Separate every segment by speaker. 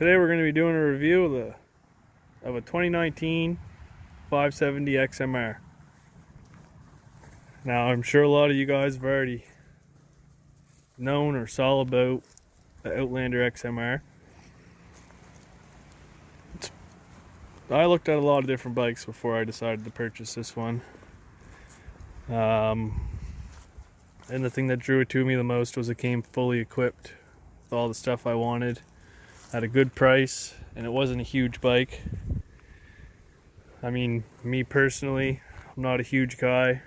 Speaker 1: Today we're going to be doing a review of a 2019 570 XMR. Now I'm sure a lot of you guys have already known or saw about the Outlander XMR. I looked at a lot of different bikes before I decided to purchase this one. And the thing that drew it to me the most was it came fully equipped with all the stuff I wanted at a good price, and it wasn't a huge bike. I mean, me personally, I'm not a huge guy,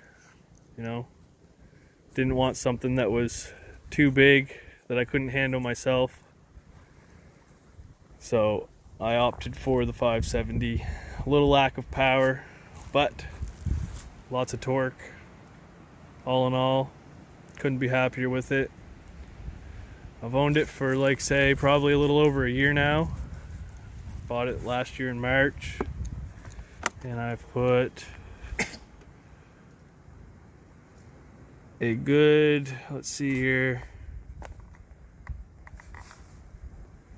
Speaker 1: you know. Didn't want something that was too big that I couldn't handle myself. So I opted for the 570. A little lack of power, but lots of torque. All in all, couldn't be happier with it. I've owned it for, like, say, probably a little over a year now. Bought it last year in March, and I've put a good, let's see here,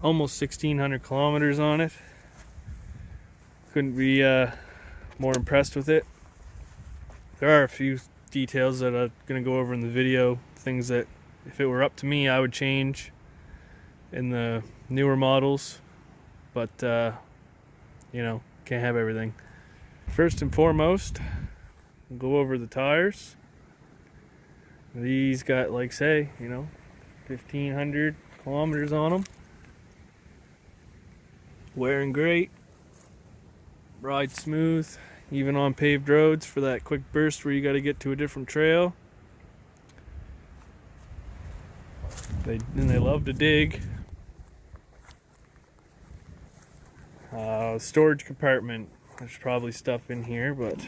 Speaker 1: almost 1,600 kilometers on it. Couldn't be more impressed with it. There are a few details that I'm going to go over in the video, things that if it were up to me I would change in the newer models, but you know, can't have everything. First and foremost, we'll go over the tires. These got, like, say, you know, 1,500 kilometers on them. Wearing great, ride smooth, even on paved roads for that quick burst where you got to get to a different trail. They love to dig. Storage compartment. There's probably stuff in here, but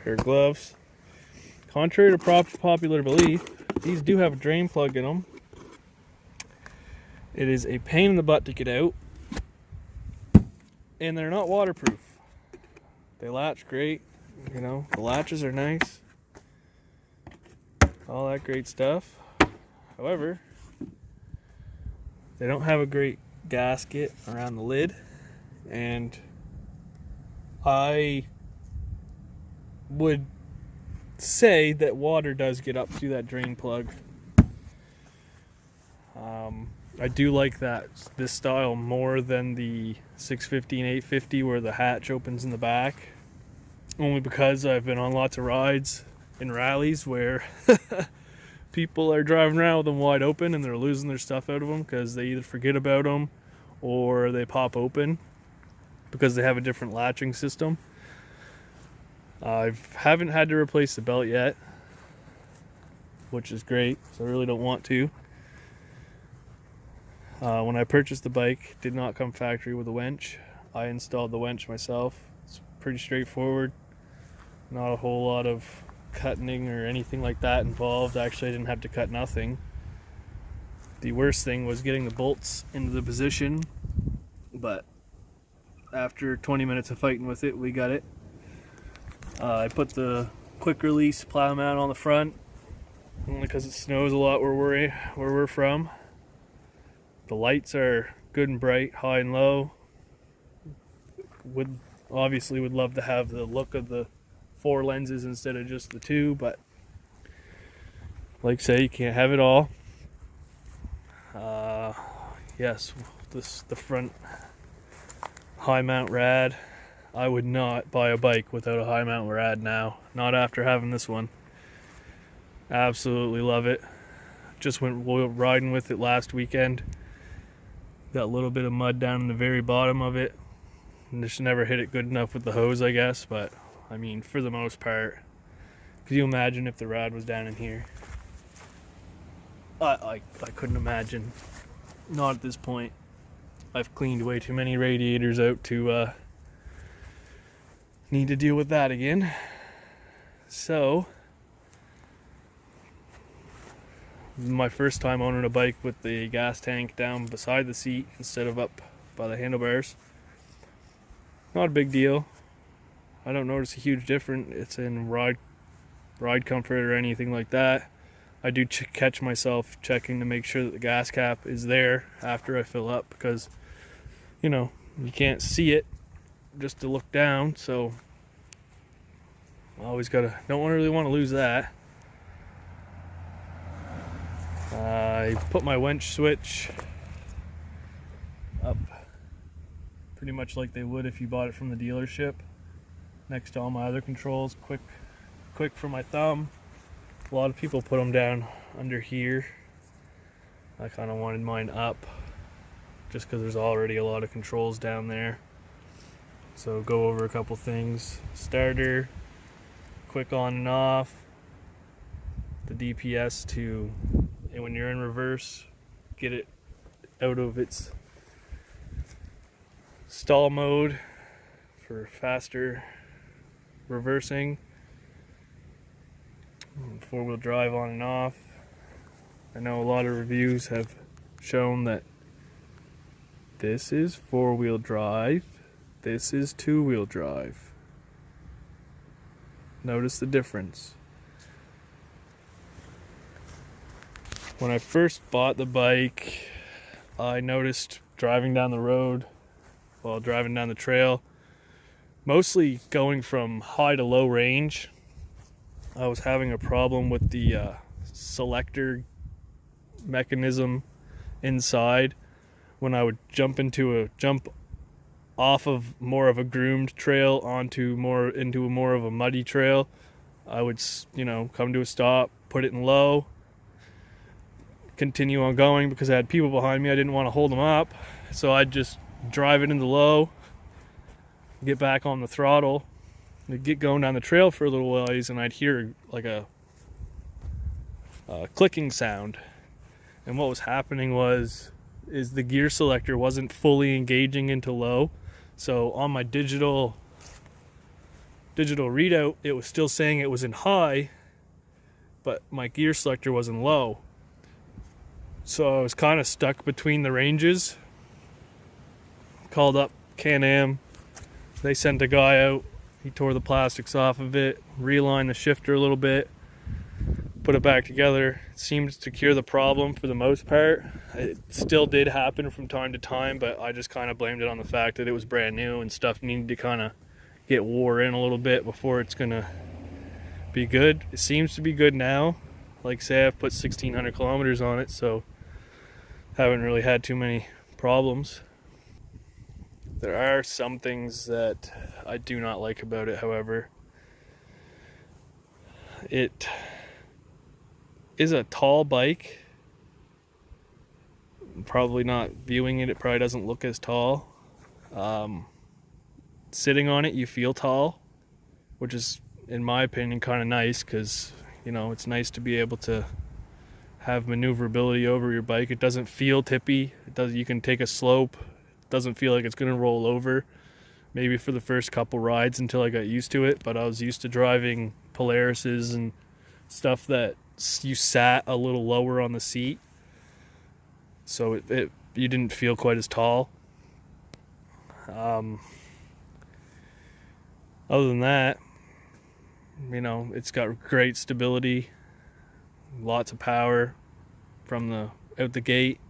Speaker 1: pair of gloves. Contrary to popular belief, these do have a drain plug in them. It is a pain in the butt to get out, and they're not waterproof. They latch great, you know, the latches are nice, all that great stuff. However, they don't have a great gasket around the lid, and I would say that water does get up to that drain plug. I do like this style more than the 650 and 850 where the hatch opens in the back, only because I've been on lots of rides in rallies where people are driving around with them wide open and they're losing their stuff out of them because they either forget about them or they pop open because they have a different latching system. I haven't had to replace the belt yet, which is great, so I really don't want to. When I purchased the bike, it did not come factory with a winch. I installed the winch myself. It's pretty straightforward. Not a whole lot of cutting or anything like that involved. Actually, I didn't have to cut nothing. The worst thing was getting the bolts into the position, but after 20 minutes of fighting with it, we got it. I put the quick release plow mount on the front, only because it snows a lot where we're from. The lights are good and bright, high and low. Obviously would love to have the look of the 4 lenses instead of just the 2, but like I say, you can't have it all. Yes, the front high mount rad. I would not buy a bike without a high mount rad now, not after having this one. Absolutely love it. Just went riding with it last weekend. Got a little bit of mud down in the very bottom of it, and just never hit it good enough with the hose, I guess. But I mean, for the most part, could you imagine if the rad was down in here? I couldn't imagine. Not at this point. I've cleaned way too many radiators out to need to deal with that again. So my first time owning a bike with the gas tank down beside the seat instead of up by the handlebars. Not a big deal. I don't notice a huge difference. It's in ride comfort or anything like that. I do catch myself checking to make sure that the gas cap is there after I fill up, because you know, you can't see it just to look down, so always don't really want to lose that. I put my winch switch up pretty much like they would if you bought it from the dealership, next to all my other controls, quick for my thumb. A lot of people put them down under here. I kind of wanted mine up just because there's already a lot of controls down there. So go over a couple things. Starter, quick on and off. The DPS to, and when you're in reverse, get it out of its stall mode for faster reversing. Four-wheel drive on and off. I know a lot of reviews have shown that this is four-wheel drive, this is two-wheel drive. Notice the difference. When I first bought the bike, I noticed driving down the road, while driving down the trail, mostly going from high to low range, I was having a problem with the selector mechanism inside. When I would jump off of more of a groomed trail into more of a muddy trail, I would, come to a stop, put it in low, continue on going because I had people behind me. I didn't want to hold them up, so I'd just drive it into low, get back on the throttle, and get going down the trail for a little ways, and I'd hear like a clicking sound. And what was happening is the gear selector wasn't fully engaging into low. So on my digital readout, it was still saying it was in high, but my gear selector was in low. So I was kind of stuck between the ranges. Called up Can-Am. They sent a guy out. He tore the plastics off of it, realigned the shifter a little bit, put it back together. It seemed to cure the problem for the most part. It still did happen from time to time, but I just kind of blamed it on the fact that it was brand new and stuff needed to kind of get wore in a little bit before it's going to be good. It seems to be good now. Like say I've put 1,600 kilometers on it, so haven't really had too many problems. There are some things that I do not like about it, however. It is a tall bike. Probably not viewing it, it probably doesn't look as tall. Sitting on it, you feel tall, which is, in my opinion, kind of nice because, it's nice to be able to have maneuverability over your bike. It doesn't feel tippy. You can take a slope. It doesn't feel like it's going to roll over. Maybe for the first couple rides until I got used to it, but I was used to driving Polarises and stuff that you sat a little lower on the seat, so you didn't feel quite as tall. Other than that, it's got great stability, lots of power from out the gate.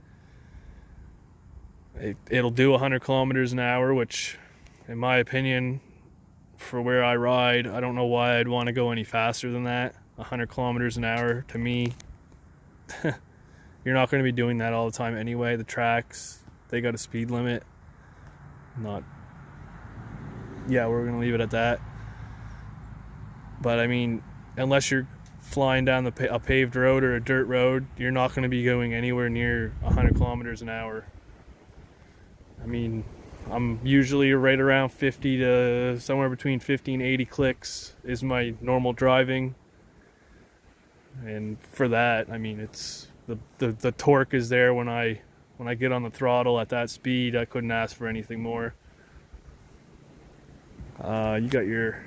Speaker 1: It'll do 100 kilometers an hour, which, in my opinion, for where I ride, I don't know why I'd want to go any faster than that. 100 kilometers an hour, to me, you're not going to be doing that all the time anyway. The tracks, they got a speed limit. We're going to leave it at that. But I mean, unless you're flying down a paved road or a dirt road, you're not going to be going anywhere near 100 kilometers an hour. I mean, I'm usually right around 50 to somewhere between 50 and 80 clicks is my normal driving. And for that, I mean, it's the torque is there when I get on the throttle at that speed. I couldn't ask for anything more. You got your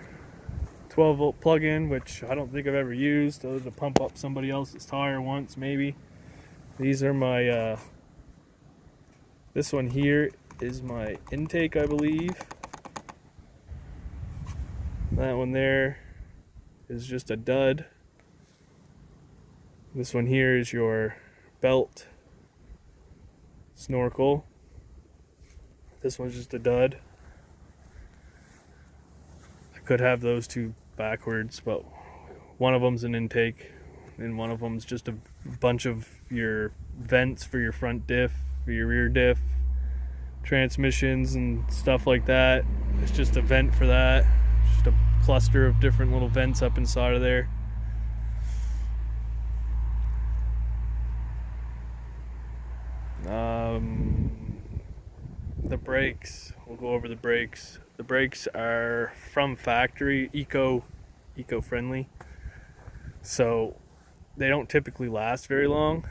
Speaker 1: 12-volt plug-in, which I don't think I've ever used other than to pump up somebody else's tire once, maybe. These are my this one here is my intake, I believe. That one there is just a dud. This one here is your belt snorkel. This one's just a dud. I could have those two backwards, but one of them's an intake and one of them's just a bunch of your vents for your front diff, for your rear diff, transmissions and stuff like that. It's just a vent for that. Just a cluster of different little vents up inside of there. The brakes, we'll go over the brakes. The brakes are from factory, eco-friendly, so they don't typically last very long.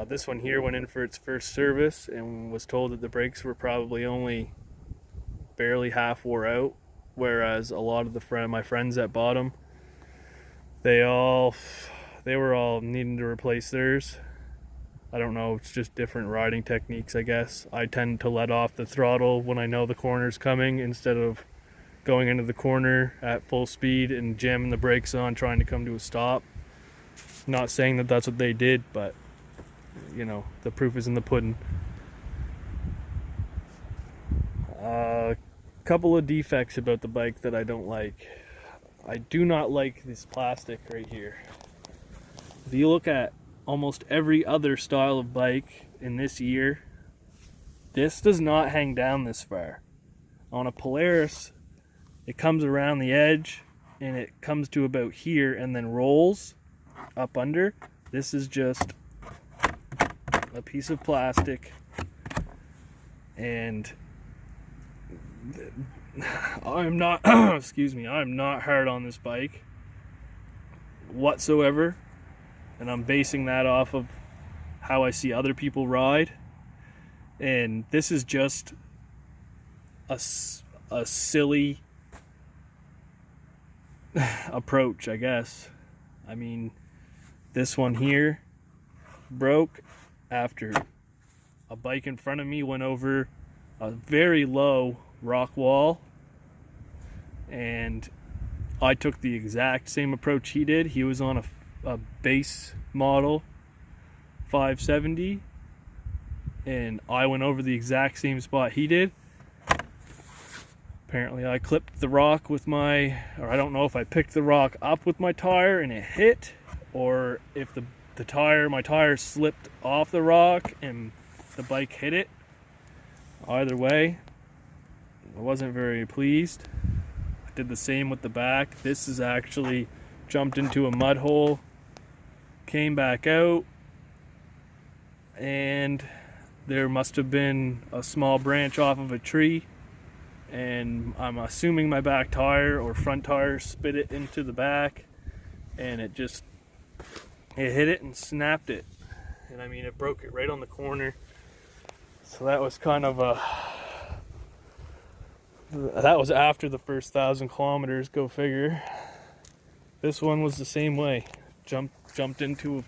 Speaker 1: This one here went in for its first service and was told that the brakes were probably only barely half wore out, whereas a lot of my friends that bought them, they were all needing to replace theirs. I don't know, it's just different riding techniques, I guess. I tend to let off the throttle when I know the corner's coming instead of going into the corner at full speed and jamming the brakes on trying to come to a stop. Not saying that that's what they did, but you know, the proof is in the pudding. A couple of defects about the bike that I don't like. I do not like this plastic right here. If you look at almost every other style of bike in this year, this does not hang down this far. On a Polaris, it comes around the edge and it comes to about here and then rolls up under. This is just a piece of plastic, and I'm not excuse me, I'm not hard on this bike whatsoever. And I'm basing that off of how I see other people ride. And this is just a silly approach, I guess. I mean, this one here broke after a bike in front of me went over a very low rock wall. And I took the exact same approach he did. He was on a base model 570 and I went over the exact same spot he did. Apparently I clipped the rock with my, or I don't know if I picked the rock up with my tire and it hit, or if my tire slipped off the rock and the bike hit it. Either way, I wasn't very pleased. I did the same with the back. This is actually jumped into a mud hole, came back out, and there must have been a small branch off of a tree, and I'm assuming my back tire or front tire spit it into the back, and it hit it and snapped it. And I mean, it broke it right on the corner. So that was kind of that was after the first 1,000 kilometers, go figure. This one was the same way. Jumped into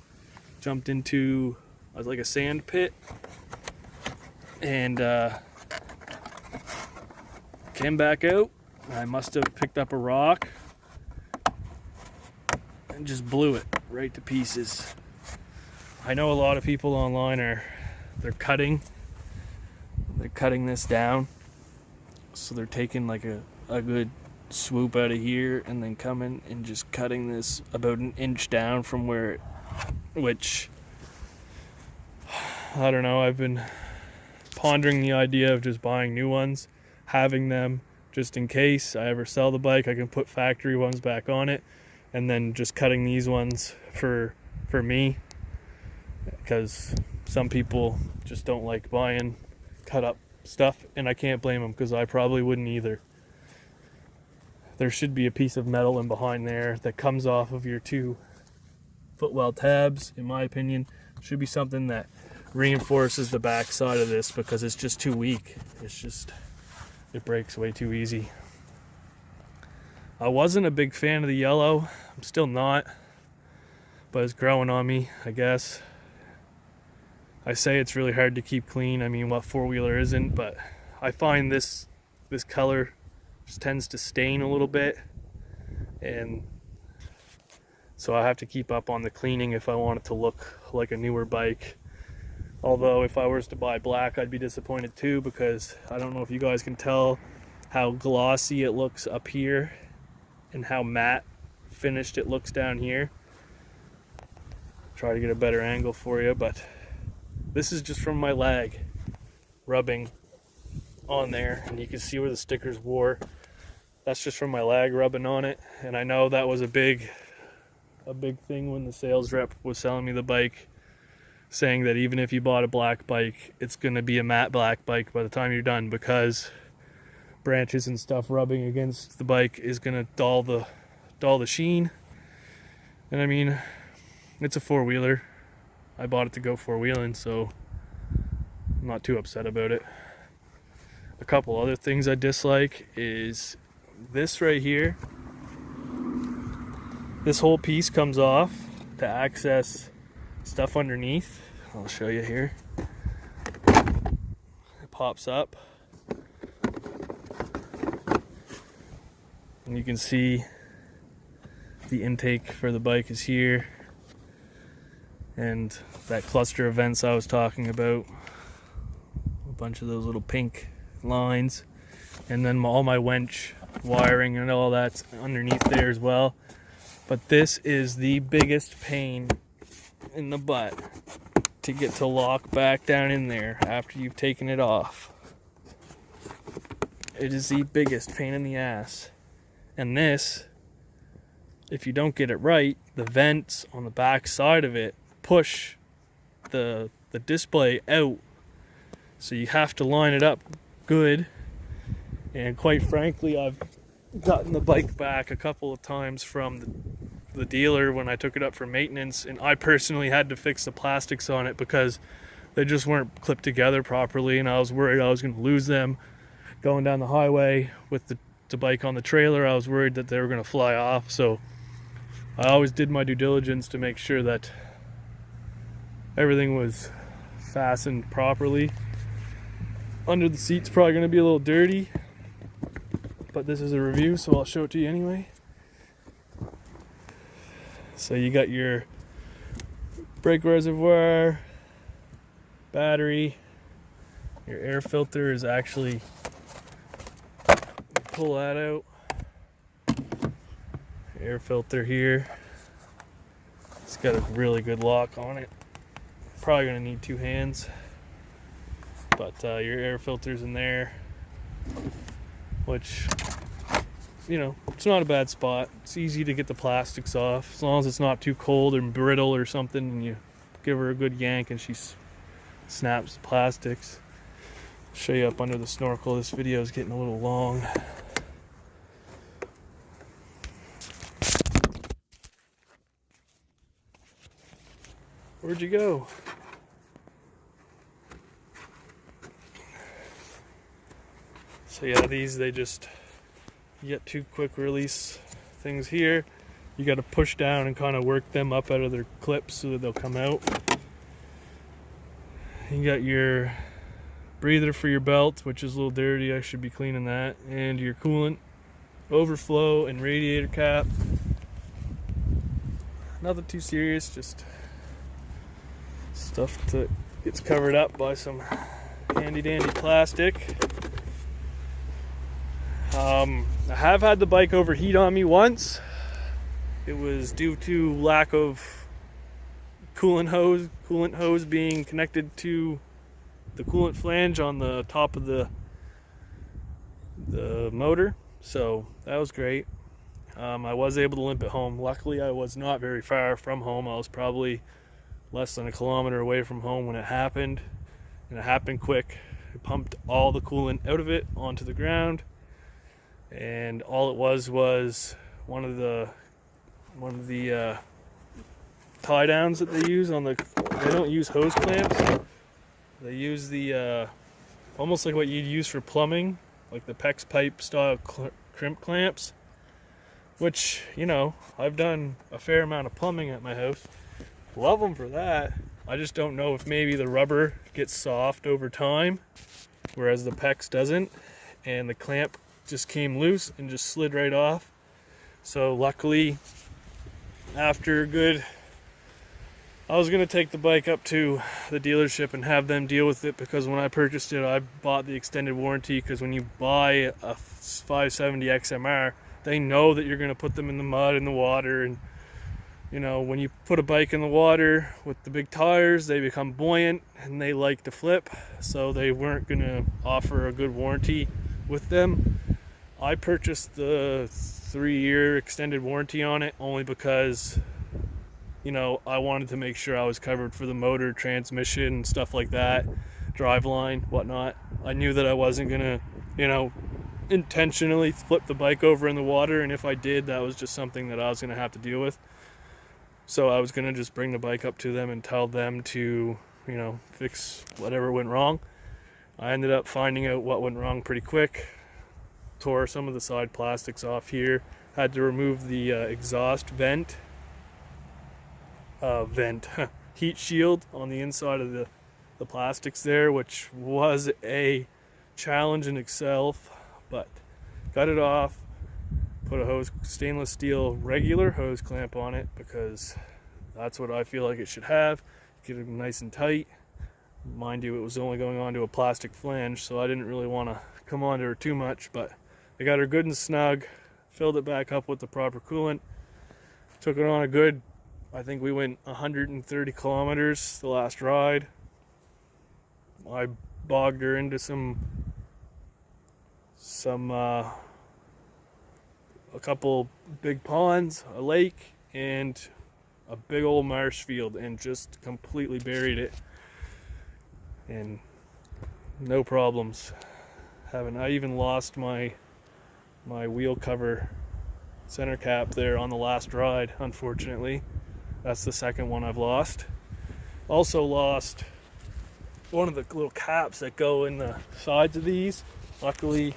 Speaker 1: like a sand pit, and came back out. I must have picked up a rock and just blew it right to pieces. I know a lot of people online they're cutting this down, so they're taking like a good swoop out of here and then coming and just cutting this about an inch down from where which I don't know. I've been pondering the idea of just buying new ones, having them just in case I ever sell the bike, I can put factory ones back on it, and then just cutting these ones for me, because some people just don't like buying cut up stuff, and I can't blame them, because I probably wouldn't either. There should be a piece of metal in behind there that comes off of your two footwell tabs. In my opinion, should be something that reinforces the back side of this, because it's just too weak. It breaks way too easy. I wasn't a big fan of the yellow. I'm still not, but it's growing on me, I guess. I say it's really hard to keep clean. I mean, what four-wheeler isn't? But I find this tends to stain a little bit, and So I have to keep up on the cleaning if I want it to look like a newer bike. Although if I was to buy black, I'd be disappointed too, because I don't know if you guys can tell how glossy it looks up here and how matte finished it looks down here. Try to get a better angle for you, but this is just from my lag rubbing on there, and you can see where the stickers wore. That's just from my lag rubbing on it. And I know that was a big thing when the sales rep was selling me the bike, saying that even if you bought a black bike, it's going to be a matte black bike by the time you're done, because branches and stuff rubbing against the bike is going to dull the sheen. And I mean, it's a four-wheeler. I bought it to go four-wheeling, so I'm not too upset about it. A couple other things I dislike is this right here. This whole piece comes off to access stuff underneath. I'll show you here. It pops up, and you can see the intake for the bike is here, and that cluster of vents I was talking about, a bunch of those little pink lines, and then all my winch wiring and all that's underneath there as well. But this is the biggest pain in the butt to get to lock back down in there after you've taken it off. It is the biggest pain in the ass. And this, if you don't get it right, the vents on the back side of it push the display out, so you have to line it up good. And quite frankly, I've gotten the bike back a couple of times from the dealer when I took it up for maintenance, and I personally had to fix the plastics on it because they just weren't clipped together properly, and I was worried I was going to lose them going down the highway with the bike on the trailer. I was worried that they were going to fly off, so I always did my due diligence to make sure that everything was fastened properly. Under the seat's probably going to be a little dirty, but this is a review, so I'll show it to you anyway. So you got your brake reservoir, battery, your air filter is actually, pull that out, air filter here, it's got a really good lock on it, probably going to need two hands, but your air filter's in there, which, you know, it's not a bad spot. It's easy to get the plastics off as long as it's not too cold or brittle or something, and you give her a good yank and she snaps the plastics. I'll show you up under the snorkel. This video is getting a little long. Where'd you go? So yeah, these, they just, you get two quick release things here. You got to push down and kind of work them up out of their clips so that they'll come out. You got your breather for your belt, which is a little dirty. I should be cleaning that. And your coolant overflow and radiator cap. Nothing too serious, just stuff that gets covered up by some handy dandy plastic. I have had the bike overheat on me once. It was due to lack of coolant hose being connected to the coolant flange on the top of the motor. So that was great. I was able to limp it home. Luckily, I was not very far from home. I was probably less than a kilometer away from home when it happened, and it happened quick. I pumped all the coolant out of it onto the ground, and all it was one of the tie downs that they use on the, they don't use hose clamps, they use the almost like what you'd use for plumbing, like the PEX pipe style crimp clamps, which, you know, I've done a fair amount of plumbing at my house. Love them for that. I just don't know if maybe the rubber gets soft over time, whereas the PEX doesn't, and the clamp just came loose and just slid right off. So luckily after I was going to take the bike up to the dealership and have them deal with it, because when I purchased it, I bought the extended warranty, because when you buy a 570 XMR, they know that you're going to put them in the mud and the water, and you know, when you put a bike in the water with the big tires, they become buoyant and they like to flip, so they weren't going to offer a good warranty with them. I purchased the 3-year extended warranty on it only because, you know, I wanted to make sure I was covered for the motor, transmission, stuff like that, driveline, whatnot. I knew that I wasn't gonna, you know, intentionally flip the bike over in the water, and if I did, that was just something that I was gonna have to deal with. So I was gonna just bring the bike up to them and tell them to, you know, fix whatever went wrong. I ended up finding out what went wrong pretty quick. Tore some of the side plastics off here. Had to remove the exhaust vent heat shield on the inside of the plastics there, which was a challenge in itself, but got it off, put a stainless steel regular hose clamp on it, because that's what I feel like it should have. Get it nice and tight. Mind you, it was only going onto a plastic flange, so I didn't really want to come onto her too much, but I got her good and snug, filled it back up with the proper coolant, took it on a good, I think we went 130 kilometers the last ride. I bogged her into a couple big ponds, a lake, and a big old marsh field, and just completely buried it. And no problems. I even lost my wheel cover center cap there on the last ride, unfortunately. That's the second one I've lost. Also lost one of the little caps that go in the sides of these. Luckily,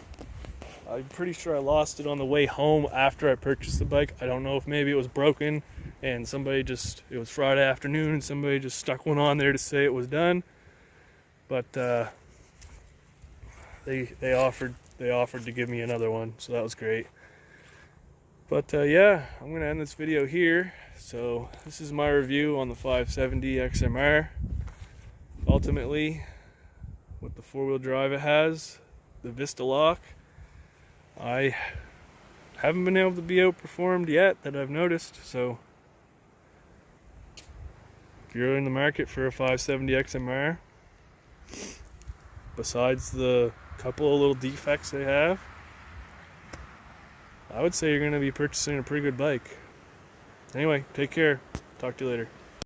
Speaker 1: I'm pretty sure I lost it on the way home after I purchased the bike. I don't know if maybe it was broken and it was Friday afternoon and somebody just stuck one on there to say it was done. But they offered to give me another one, so that was great. But yeah, I'm gonna end this video here. So this is my review on the 570 XMR. Ultimately, with the 4-wheel drive it has, the Vista lock, I haven't been able to be outperformed yet that I've noticed. So if you're in the market for a 570 XMR, besides the couple of little defects they have, I would say you're going to be purchasing a pretty good bike. Anyway, take care. Talk to you later.